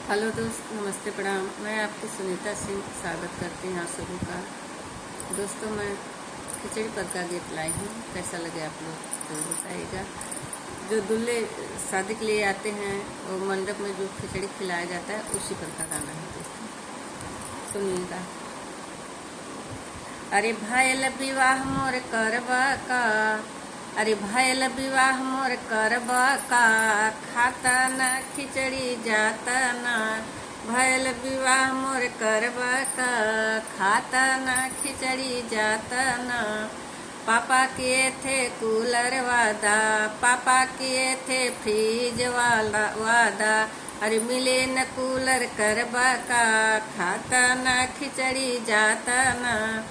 Hello दोस्त, नमस्ते, प्रणाम। मैं आपकी सुनीता सिंह स्वागत करती हूँ आप सभी का। दोस्तों, मैं खिचड़ी पर का गीत लाई हूँ। कैसा लगे आप लोग जरूर बताइएगा। जो दूल्हे शादी के लिए आते हैं वो मंडप में जो खिचड़ी खिलाया जाता है उसी पर का गाना है दोस्तों, सुनिएगा। अरे भयल विवाह मोर करबा का, अरे भयल विवाह मोर करबा का, खाता न खिचड़ी जाता न। भयल विवाह मोर करबा का, खाता न खिचड़ी जाता न। पापा किए थे कूलर वादा, पापा किए थे फ्रिज वाला वादा। अरे मिले न कूलर करबा का, खाता न खिचड़ी जाता न।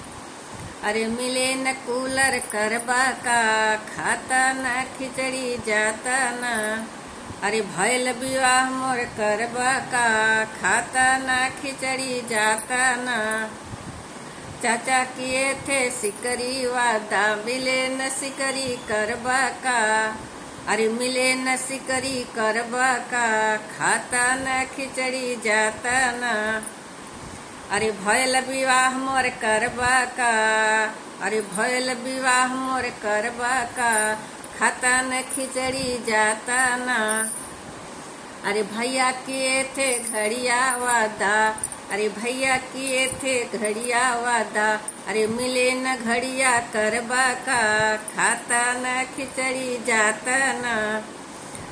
अरे मिले न कूलर करबा का, खाता न खिचड़ी जाता न। अरे भयल विवाह मोर करबा का, खाता न खिचड़ी जाता न। चाचा किए थे सिकरी वादा, मिले न सिकरी करबा का। अरे मिले न सिकरी करबा का, खाता न खिचड़ी जाता न। अरे भयल विवाह मोर करबा का, अरे भयल विवाह मोर करबा का, खाता न खिचड़ी जाता न। अरे भैया किए थे घड़िया वादा, अरे भैया किए थे घड़िया वादा। अरे मिले न घड़िया करबा का, खाता न खिचड़ी जाता न।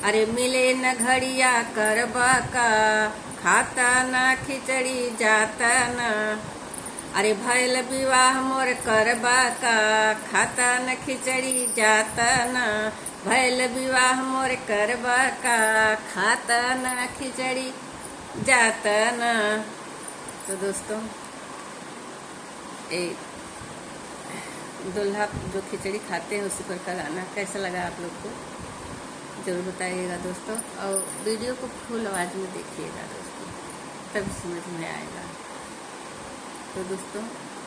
अरे मिले न घड़िया करबा का, खाता न खिचड़ी जाता न। अरे भयल विवाह मोर करबा का, खाता न खिचड़ी जाता न। भयल विवाह मोर करबा का, खाता न खिचड़ी जाता न। तो दोस्तों, दूल्हा जो खिचड़ी खाते हैं उसी पर का गाना कैसा लगा आप लोग को जरूर बताइएगा दोस्तों। और वीडियो को फुल आवाज़ में देखिएगा दोस्तों, तभी समझ में आएगा। तो दोस्तों,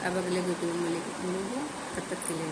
अब अगले वीडियो में मिलेंगे, तब तक के लिए।